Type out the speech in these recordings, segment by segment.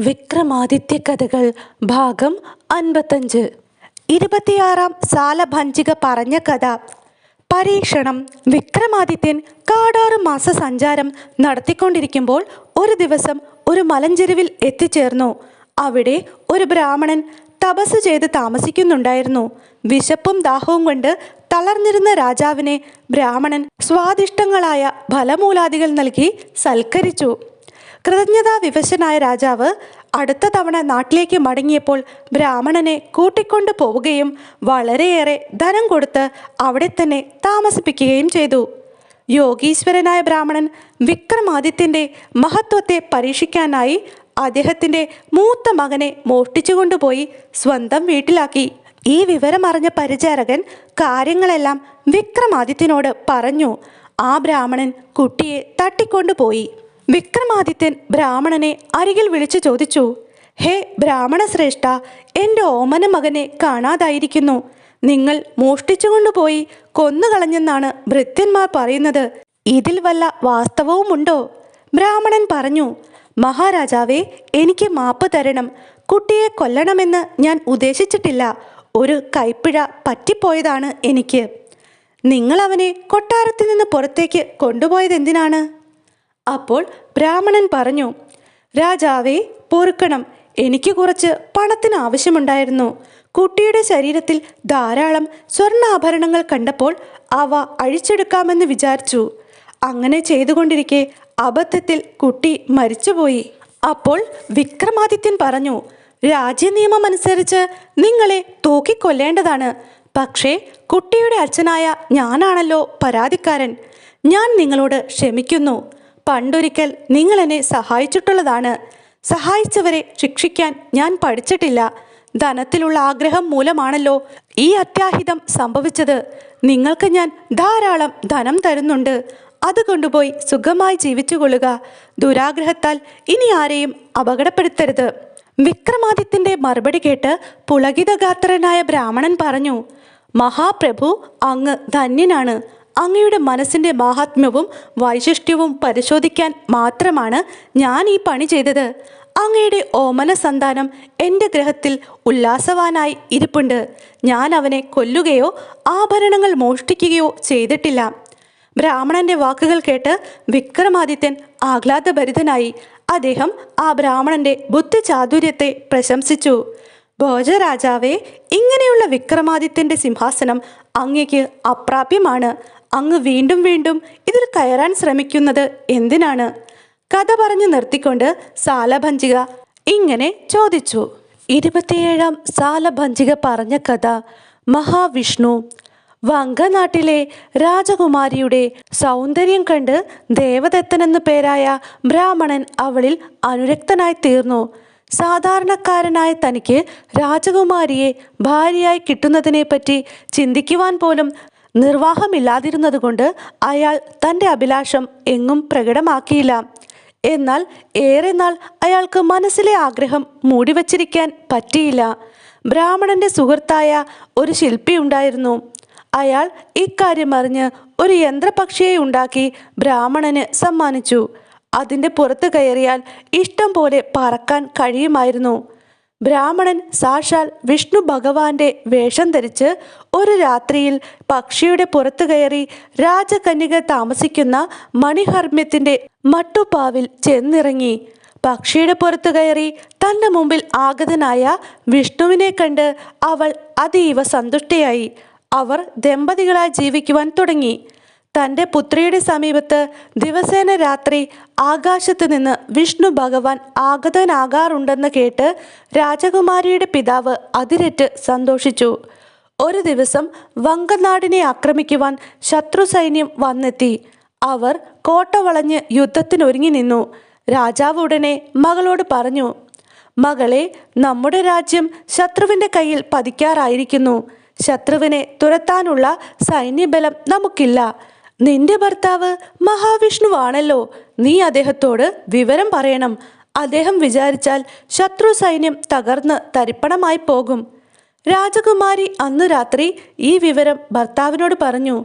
വിക്രമാദിത്യ കഥകൾ ഭാഗം 55. 26-ാം സാലഭഞ്ജിക പറഞ്ഞ കഥ. പരീക്ഷണം. വിക്രമാദിത്യൻ കാടാറ് മാസ സഞ്ചാരം നടത്തിക്കൊണ്ടിരിക്കുമ്പോൾ ഒരു ദിവസം ഒരു മലഞ്ചെരുവിൽ എത്തിച്ചേർന്നു. അവിടെ ഒരു ബ്രാഹ്മണൻ തപസ് ചെയ്ത് താമസിക്കുന്നുണ്ടായിരുന്നു. വിശപ്പും ദാഹവും കൊണ്ട് തളർന്നിരുന്ന രാജാവിനെ ബ്രാഹ്മണൻ സ്വാദിഷ്ടങ്ങളായ ഫലമൂലാദികൾ നൽകി സൽക്കരിച്ചു. കൃതജ്ഞതാ വിവശനായ രാജാവ് അടുത്ത തവണ നാട്ടിലേക്ക് മടങ്ങിയപ്പോൾ ബ്രാഹ്മണനെ കൂട്ടിക്കൊണ്ടു പോവുകയും വളരെയേറെ ധനം കൊടുത്ത് അവിടെ തന്നെ താമസിപ്പിക്കുകയും ചെയ്തു. യോഗീശ്വരനായ ബ്രാഹ്മണൻ വിക്രമാദിത്യൻ്റെ മഹത്വത്തെ പരീക്ഷിക്കാനായി അദ്ദേഹത്തിൻ്റെ മൂത്ത മകനെ മോഷ്ടിച്ചുകൊണ്ടുപോയി സ്വന്തം വീട്ടിലാക്കി. ഈ വിവരമറിഞ്ഞ പരിചാരകൻ കാര്യങ്ങളെല്ലാം വിക്രമാദിത്യനോട് പറഞ്ഞു. ആ ബ്രാഹ്മണൻ കുട്ടിയെ തട്ടിക്കൊണ്ടുപോയി. വിക്രമാദിത്യൻ ബ്രാഹ്മണനെ അരികിൽ വിളിച്ചു ചോദിച്ചു, ഹേ ബ്രാഹ്മണ ശ്രേഷ്ഠ, എൻ്റെ ഓമന മകനെ കാണാതായിരിക്കുന്നു. നിങ്ങൾ മോഷ്ടിച്ചുകൊണ്ടുപോയി കൊന്നുകളഞ്ഞെന്നാണ് ഭൃത്യന്മാർ പറയുന്നത്. ഇതിൽ വല്ല വാസ്തവവുമുണ്ടോ? ബ്രാഹ്മണൻ പറഞ്ഞു, മഹാരാജാവേ, എനിക്ക് മാപ്പ് തരണം. കുട്ടിയെ കൊല്ലണമെന്ന് ഞാൻ ഉദ്ദേശിച്ചിട്ടില്ല. ഒരു കൈപ്പിഴ പറ്റിപ്പോയതാണ് എനിക്ക്. നിങ്ങൾ അവനെ കൊട്ടാരത്തിൽ നിന്ന് പുറത്തേക്ക് കൊണ്ടുപോയതെന്തിനാണ്? അപ്പോൾ ബ്രാഹ്മണൻ പറഞ്ഞു, രാജാവേ, പൊറുക്കണം. എനിക്ക് കുറച്ച് പണത്തിന് ആവശ്യമുണ്ടായിരുന്നു. കുട്ടിയുടെ ശരീരത്തിൽ ധാരാളം സ്വർണ്ണാഭരണങ്ങൾ കണ്ടപ്പോൾ അവ അഴിച്ചെടുക്കാമെന്ന് വിചാരിച്ചു. അങ്ങനെ ചെയ്തുകൊണ്ടിരിക്കെ അബദ്ധത്തിൽ കുട്ടി മരിച്ചുപോയി. അപ്പോൾ വിക്രമാദിത്യൻ പറഞ്ഞു, രാജ്യനിയമം അനുസരിച്ച് നിങ്ങളെ തൂക്കിക്കൊല്ലേണ്ടതാണ്. പക്ഷേ കുട്ടിയുടെ അച്ഛനായ ഞാനാണല്ലോ പരാതിക്കാരൻ. ഞാൻ നിങ്ങളോട് ക്ഷമിക്കുന്നു. പണ്ടൊരിക്കൽ നിങ്ങൾ എന്നെ സഹായിച്ചിട്ടുള്ളതാണ്. സഹായിച്ചവരെ ശിക്ഷിക്കാൻ ഞാൻ പഠിച്ചിട്ടില്ല. ധനത്തിലുള്ള ആഗ്രഹം മൂലമാണല്ലോ ഈ അത്യാഹിതം സംഭവിച്ചത്. നിങ്ങൾക്ക് ഞാൻ ധാരാളം ധനം തരുന്നുണ്ട്. അത് കൊണ്ടുപോയി സുഖമായി ജീവിച്ചുകൊള്ളുക. ദുരാഗ്രഹത്താൽ ഇനി ആരെയും അപകടപ്പെടുത്തരുത്. വിക്രമാദിത്യൻ്റെ മറുപടി കേട്ട് പുളകിതഗാത്രനായ ബ്രാഹ്മണൻ പറഞ്ഞു, മഹാപ്രഭു, അങ്ങ് ധന്യനാണ്. അങ്ങയുടെ മനസ്സിൻ്റെ മാഹാത്മ്യവും വൈശിഷ്ട്യവും പരിശോധിക്കാൻ മാത്രമാണ് ഞാൻ ഈ പണി ചെയ്തത്. അങ്ങയുടെ ഓമന സന്താനം എൻ്റെ ഗ്രഹത്തിൽ ഉല്ലാസവാനായി ഇരിപ്പുണ്ട്. ഞാൻ അവനെ കൊല്ലുകയോ ആഭരണങ്ങൾ മോഷ്ടിക്കുകയോ ചെയ്തിട്ടില്ല. ബ്രാഹ്മണന്റെ വാക്കുകൾ കേട്ട് വിക്രമാദിത്യൻ ആഹ്ലാദഭരിതനായി. അദ്ദേഹം ആ ബ്രാഹ്മണന്റെ ബുദ്ധിചാതുര്യത്തെ പ്രശംസിച്ചു. ഭോജരാജാവേ, ഇങ്ങനെയുള്ള വിക്രമാദിത്യൻ്റെ സിംഹാസനം അങ്ങയ്ക്ക് അപ്രാപ്യമാണ്. അങ്ങ് വീണ്ടും വീണ്ടും ഇതിൽ കയറാൻ ശ്രമിക്കുന്നത് എന്തിനാണ്? കഥ പറഞ്ഞു നിർത്തിക്കൊണ്ട് സാലഭഞ്ജിക ഇങ്ങനെ ചോദിച്ചു. 27-ാം സാലഭഞ്ജിക പറഞ്ഞ കഥ. മഹാവിഷ്ണു. വങ്കനാട്ടിലെ രാജകുമാരിയുടെ സൗന്ദര്യം കണ്ട് ദേവദത്തനെന്നു പേരായ ബ്രാഹ്മണൻ അവളിൽ അനുരക്തനായി തീർന്നു. സാധാരണക്കാരനായ തനിക്ക് രാജകുമാരിയെ ഭാര്യയായി കിട്ടുന്നതിനെപ്പറ്റി ചിന്തിക്കുവാൻ പോലും നിർവാഹമില്ലാതിരുന്നതുകൊണ്ട് അയാൾ തൻ്റെ അഭിലാഷം എങ്ങും പ്രകടമാക്കിയില്ല. എന്നാൽ ഏറെ നാൾ അയാൾക്ക് മനസ്സിലെ ആഗ്രഹം മൂടിവച്ചിരിക്കാൻ പറ്റിയില്ല. ബ്രാഹ്മണന്റെ സുഹൃത്തായ ഒരു ശില്പി ഉണ്ടായിരുന്നു. അയാൾ ഇക്കാര്യം അറിഞ്ഞ് ഒരു യന്ത്രപക്ഷിയെ ഉണ്ടാക്കി ബ്രാഹ്മണന് സമ്മാനിച്ചു. അതിൻ്റെ പുറത്ത് കയറിയാൽ ഇഷ്ടം പോലെ പറക്കാൻ കഴിയുമായിരുന്നു. ബ്രാഹ്മണൻ സാക്ഷാൽ വിഷ്ണു ഭഗവാന്റെ വേഷം ധരിച്ച് ഒരു രാത്രിയിൽ പക്ഷിയുടെ പുറത്തു കയറി രാജകന്യക താമസിക്കുന്ന മണിഹർമ്മ്യത്തിൻ്റെ മട്ടുപ്പാവിൽ ചെന്നിറങ്ങി. പക്ഷിയുടെ പുറത്തു കയറി തൻ്റെ മുമ്പിൽ ആഗതനായ വിഷ്ണുവിനെ കണ്ട് അവൾ അതീവ സന്തുഷ്ടയായി. അവർ ദമ്പതികളായി ജീവിക്കുവാൻ തുടങ്ങി. തൻ്റെ പുത്രിയുടെ സമീപത്ത് ദിവസേന രാത്രി ആകാശത്ത് നിന്ന് വിഷ്ണു ഭഗവാൻ ആഗതനാകാറുണ്ടെന്ന് കേട്ട് രാജകുമാരിയുടെ പിതാവ് അതിരറ്റ് സന്തോഷിച്ചു. ഒരു ദിവസം വങ്കനാടിനെ ആക്രമിക്കുവാൻ ശത്രു സൈന്യം വന്നെത്തി. അവർ കോട്ട വളഞ്ഞ് യുദ്ധത്തിനൊരുങ്ങി നിന്നു. രാജാവ് ഉടനെ മകളോട് പറഞ്ഞു, മകളെ, നമ്മുടെ രാജ്യം ശത്രുവിൻ്റെ കയ്യിൽ പതിക്കാറായിരിക്കുന്നു. ശത്രുവിനെ തുരത്താനുള്ള സൈന്യബലം നമുക്കില്ല. നിന്റെ ഭർത്താവ് മഹാവിഷ്ണുവാണല്ലോ. നീ അദ്ദേഹത്തോട് വിവരം പറയണം. അദ്ദേഹം വിചാരിച്ചാൽ ശത്രു സൈന്യം തകർന്ന് തരിപ്പണമായി പോകും. രാജകുമാരി അന്നു രാത്രി ഈ വിവരം ഭർത്താവിനോട് പറഞ്ഞു.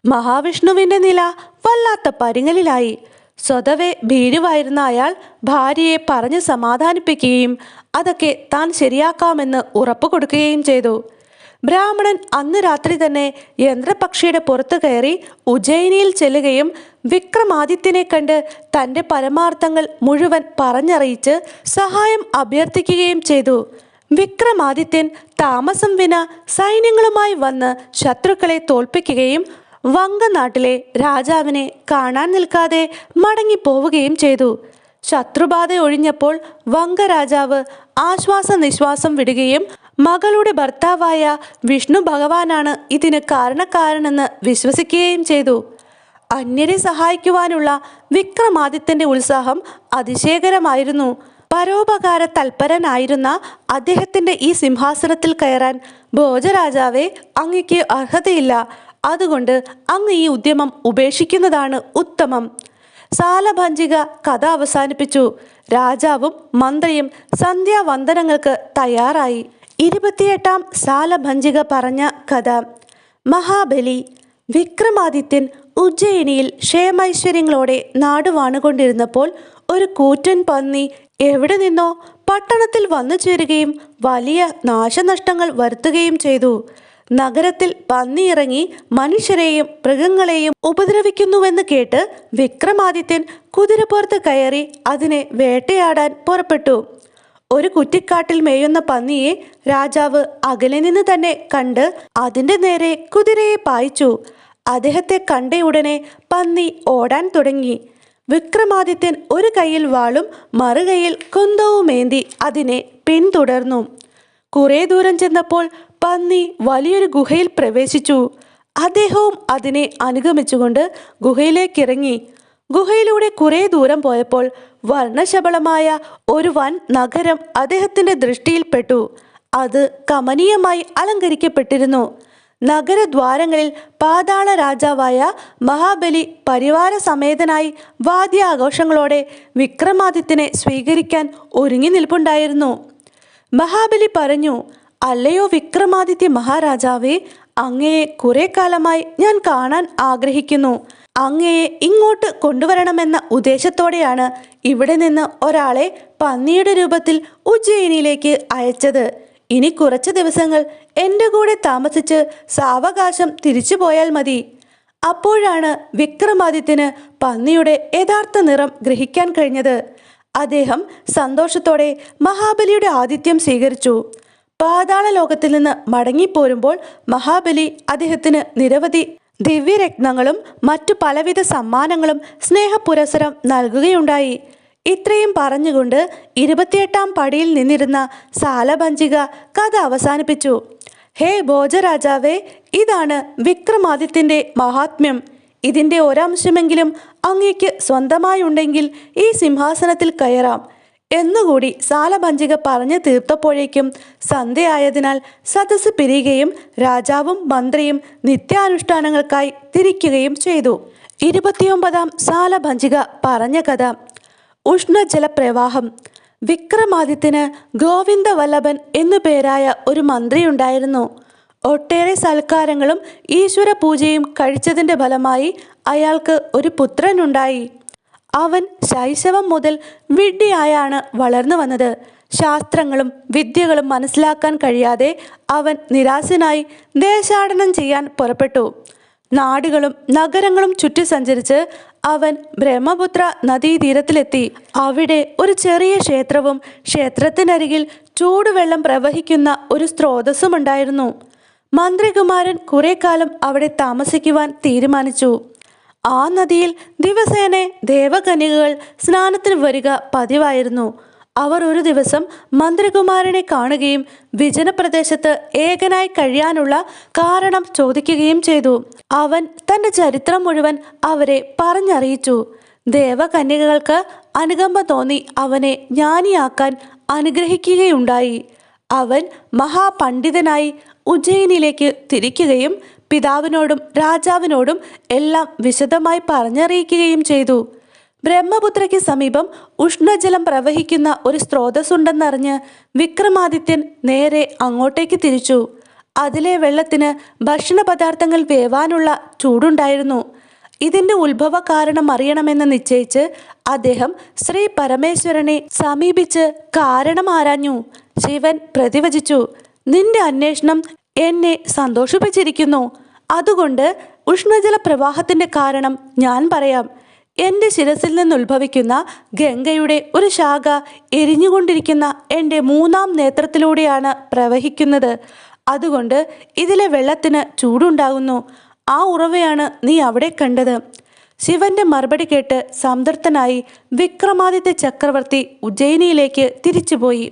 മഹാവിഷ്ണുവിൻ്റെ നില വല്ലാത്ത പരിങ്ങലിലായി. സ്വതവേ ഭീരുവായിരുന്ന അയാൾ ഭാര്യയെ പറഞ്ഞ് സമാധാനിപ്പിക്കുകയും അതൊക്കെ താൻ ശരിയാക്കാമെന്ന് ഉറപ്പു കൊടുക്കുകയും ചെയ്തു. ബ്രാഹ്മണൻ അന്ന് രാത്രി തന്നെ യന്ത്രപക്ഷിയുടെ പുറത്തു കയറി ഉജ്ജയിനിയിൽ ചെല്ലുകയും വിക്രമാദിത്യനെ കണ്ട് തൻ്റെ പരമാർത്ഥങ്ങൾ മുഴുവൻ പറഞ്ഞറിയിച്ച് സഹായം അഭ്യർത്ഥിക്കുകയും ചെയ്തു. വിക്രമാദിത്യൻ താമസം വിന സൈന്യങ്ങളുമായി വന്ന് ശത്രുക്കളെ തോൽപ്പിക്കുകയും വങ്കനാട്ടിലെ രാജാവിനെ കാണാൻ നിൽക്കാതെ മടങ്ങിപ്പോവുകയും ചെയ്തു. ശത്രുബാധ ഒഴിഞ്ഞപ്പോൾ വങ്കരാജാവ് ആശ്വാസനിശ്വാസം വിടുകയും മകളുടെ ഭർത്താവായ വിഷ്ണു ഭഗവാനാണ് ഇതിന് കാരണക്കാരനെന്ന് വിശ്വസിക്കുകയും ചെയ്തു. അന്യരെ സഹായിക്കുവാനുള്ള വിക്രമാദിത്യന്റെ ഉത്സാഹം അതിശയകരമായിരുന്നു. പരോപകാര തൽപരനായിരുന്ന അദ്ദേഹത്തിന്റെ ഈ സിംഹാസനത്തിൽ കയറാൻ ഭോജരാജാവേ, അങ്ങയ്ക്ക് അർഹതയില്ല. അതുകൊണ്ട് അങ്ങ് ഈ ഉദ്യമം ഉപേക്ഷിക്കുന്നതാണ് ഉത്തമം. സാലഭഞ്ജിക കഥ അവസാനിപ്പിച്ചു. രാജാവും മന്ത്രിയും സന്ധ്യാവന്ദനങ്ങൾക്ക് തയ്യാറായി. 28-ാം സാലഭഞ്ജിക പറഞ്ഞ കഥ. മഹാബലി. വിക്രമാദിത്യൻ ഉജ്ജയിനിയിൽ ക്ഷേമൈശ്വര്യങ്ങളോടെ നാടുവാണുകൊണ്ടിരുന്നപ്പോൾ ഒരു കൂറ്റൻ പന്നി എവിടെ നിന്നോ പട്ടണത്തിൽ വന്നു ചേരുകയും വലിയ നാശനഷ്ടങ്ങൾ വരുത്തുകയും ചെയ്തു. നഗരത്തിൽ പന്നി ഇറങ്ങി മനുഷ്യരെയും മൃഗങ്ങളെയും ഉപദ്രവിക്കുന്നുവെന്ന് കേട്ട് വിക്രമാദിത്യൻ കുതിരപ്പുറത്ത് കയറി അതിനെ വേട്ടയാടാൻ പുറപ്പെട്ടു. ഒരു കുറ്റിക്കാട്ടിൽ മേയുന്ന പന്നിയെ രാജാവ് അകലെ നിന്ന് തന്നെ കണ്ട് അതിൻ്റെ നേരെ കുതിരയെ പായിച്ചു. അദ്ദേഹത്തെ കണ്ടയുടനെ പന്നി ഓടാൻ തുടങ്ങി. വിക്രമാദിത്യൻ ഒരു കൈയിൽ വാളും മറുകൈയിൽ കുന്തവുമേന്തി അതിനെ പിന്തുടർന്നു. കുറെ ദൂരം ചെന്നപ്പോൾ പന്നി വലിയൊരു ഗുഹയിൽ പ്രവേശിച്ചു. അദ്ദേഹവും അതിനെ അനുഗമിച്ചുകൊണ്ട് ഗുഹയിലേക്കിറങ്ങി. ഗുഹയിലൂടെ കുറെ ദൂരം പോയപ്പോൾ വർണ്ണശബളമായ ഒരു വൻ നഗരം അദ്ദേഹത്തിൻ്റെ ദൃഷ്ടിയിൽപ്പെട്ടു. അത് കമനീയമായി അലങ്കരിക്കപ്പെട്ടിരുന്നു. നഗരദ്വാരങ്ങളിൽ പാതാള രാജാവായ മഹാബലി പരിവാര സമേതനായി വാദ്യാഘോഷങ്ങളോടെ വിക്രമാദിത്യനെ സ്വീകരിക്കാൻ ഒരുങ്ങി നിൽപ്പുണ്ടായിരുന്നു. മഹാബലി പറഞ്ഞു, അല്ലയോ വിക്രമാദിത്യ മഹാരാജാവേ, അങ്ങയെ കുറെ കാലമായി ഞാൻ കാണാൻ ആഗ്രഹിക്കുന്നു. അങ്ങയെ ഇങ്ങോട്ട് കൊണ്ടുവരണമെന്ന ഉദ്ദേശത്തോടെയാണ് ഇവിടെ നിന്ന് ഒരാളെ പന്നിയുടെ രൂപത്തിൽ ഉജ്ജയിനിയിലേക്ക് അയച്ചത്. ഇനി കുറച്ച് ദിവസങ്ങൾ എൻ്റെ കൂടെ താമസിച്ച് സാവകാശം തിരിച്ചു പോയാൽ മതി. അപ്പോഴാണ് വിക്രമാദിത്യന് പന്നിയുടെ യഥാർത്ഥ നിറം ഗ്രഹിക്കാൻ കഴിഞ്ഞത്. അദ്ദേഹം സന്തോഷത്തോടെ മഹാബലിയുടെ ആതിഥ്യം സ്വീകരിച്ചു. പാതാള ലോകത്തിൽ നിന്ന് മടങ്ങിപ്പോരുമ്പോൾ മഹാബലി അദ്ദേഹത്തിന് നിരവധി ദിവ്യരത്നങ്ങളും മറ്റു പലവിധ സമ്മാനങ്ങളും സ്നേഹപുരസ്സരം നൽകുകയുണ്ടായി. ഇത്രയും പറഞ്ഞുകൊണ്ട് 28-ാം പടിയിൽ നിന്നിരുന്ന സാലഭഞ്ജിക കഥ അവസാനിപ്പിച്ചു. ഹേ ഭോജരാജാവേ, ഇതാണ് വിക്രമാദിത്യൻ്റെ മഹാത്മ്യം. ഇതിൻ്റെ ഒരംശമെങ്കിലും അങ്ങയ്ക്ക് സ്വന്തമായുണ്ടെങ്കിൽ ഈ സിംഹാസനത്തിൽ കയറാം എന്നുകൂടി സാലഭഞ്ജിക പറഞ്ഞു തീർത്തപ്പോഴേക്കും സന്ധ്യയായതിനാൽ സദസ്സ് പിരിയുകയും രാജാവും മന്ത്രിയും നിത്യാനുഷ്ഠാനങ്ങൾക്കായി തിരിക്കുകയും ചെയ്തു. 29-ാം സാലഭഞ്ജിക പറഞ്ഞ കഥ. ഉഷ്ണജലപ്രവാഹം. വിക്രമാദിത്യന് ഗോവിന്ദവല്ലഭൻ എന്നു പേരായ ഒരു മന്ത്രിയുണ്ടായിരുന്നു. ഒട്ടേറെ സൽക്കാരങ്ങളും ഈശ്വര പൂജയും കഴിച്ചതിൻ്റെ ഫലമായി അയാൾക്ക് ഒരു പുത്രനുണ്ടായി. അവൻ ശൈശവം മുതൽ വിഡ്ഢിയായാണ് വളർന്നു വന്നത്. ശാസ്ത്രങ്ങളും വിദ്യകളും മനസ്സിലാക്കാൻ കഴിയാതെ അവൻ നിരാശനായി ദേശാടനം ചെയ്യാൻ പുറപ്പെട്ടു. നാടുകളും നഗരങ്ങളും ചുറ്റി സഞ്ചരിച്ച് അവൻ ബ്രഹ്മപുത്ര നദീതീരത്തിലെത്തി. അവിടെ ഒരു ചെറിയ ക്ഷേത്രവും ക്ഷേത്രത്തിനരികിൽ ചൂടുവെള്ളം പ്രവഹിക്കുന്ന ഒരു സ്രോതസ്സുമുണ്ടായിരുന്നു. മന്ത്രികുമാരൻ കുറെ കാലം അവിടെ താമസിക്കുവാൻ തീരുമാനിച്ചു. ആ നദിയിൽ ദിവസേന ദേവകന്യകകൾ സ്നാനത്തിന് വരിക പതിവായിരുന്നു. അവർ ഒരു ദിവസം മന്ത്രികുമാരനെ കാണുകയും വിജനപ്രദേശത്ത് ഏകനായി കഴിയാനുള്ള കാരണം ചോദിക്കുകയും ചെയ്തു. അവൻ തൻ്റെ ചരിത്രം മുഴുവൻ അവരെ പറഞ്ഞറിയിച്ചു. ദേവകന്യകകൾക്ക് അനുകമ്പ തോന്നി അവനെ ജ്ഞാനിയാക്കാൻ അനുഗ്രഹിക്കുകയുണ്ടായി. അവൻ മഹാപണ്ഡിതനായി ഉജ്ജയിനിയിലേക്ക് തിരിക്കുകയും പിതാവിനോടും രാജാവിനോടും എല്ലാം വിശദമായി പറഞ്ഞറിയിക്കുകയും ചെയ്തു. ബ്രഹ്മപുത്രയ്ക്ക് സമീപം ഉഷ്ണജലം പ്രവഹിക്കുന്ന ഒരു സ്രോതസ്സുണ്ടെന്നറിഞ്ഞ് വിക്രമാദിത്യൻ നേരെ അങ്ങോട്ടേക്ക് തിരിച്ചു. അതിലെ വെള്ളത്തിന് ഭക്ഷണ പദാർത്ഥങ്ങൾ വേവാനുള്ള ചൂടുണ്ടായിരുന്നു. ഇതിന്റെ ഉത്ഭവ കാരണം അറിയണമെന്ന് നിശ്ചയിച്ച് അദ്ദേഹം ശ്രീ പരമേശ്വരനെ സമീപിച്ച് കാരണം ആരാഞ്ഞു. ശിവൻ പ്രതിവചിച്ചു, നിന്റെ അന്വേഷണം എന്നെ സന്തോഷിപ്പിച്ചിരിക്കുന്നു. അതുകൊണ്ട് ഉഷ്ണജല പ്രവാഹത്തിന്റെ കാരണം ഞാൻ പറയാം. എൻ്റെ ശിരസിൽ നിന്നുത്ഭവിക്കുന്ന ഗംഗയുടെ ഒരു ശാഖ എരിഞ്ഞുകൊണ്ടിരിക്കുന്ന എൻ്റെ മൂന്നാം നേത്രത്തിലൂടെയാണ് പ്രവഹിക്കുന്നത്. അതുകൊണ്ട് ഇതിലെ വെള്ളത്തിന് ചൂടുണ്ടാകുന്നു. ആ ഉറവയാണ് നീ അവിടെ കണ്ടത്. ശിവന്റെ മറുപടി കേട്ട് സംതൃപ്തനായി വിക്രമാദിത്യ ചക്രവർത്തി ഉജ്ജയിനിയിലേക്ക് തിരിച്ചുപോയി.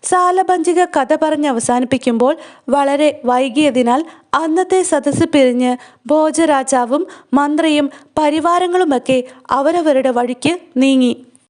സാലഭഞ്ജിക കഥ പറഞ്ഞ് അവസാനിപ്പിക്കുമ്പോൾ വളരെ വൈകിയതിനാൽ അന്നത്തെ സദസ്സ് പിരിഞ്ഞ് ഭോജരാജാവും മന്ത്രിയും പരിവാരങ്ങളുമൊക്കെ അവരവരുടെ വഴിക്ക് നീങ്ങി.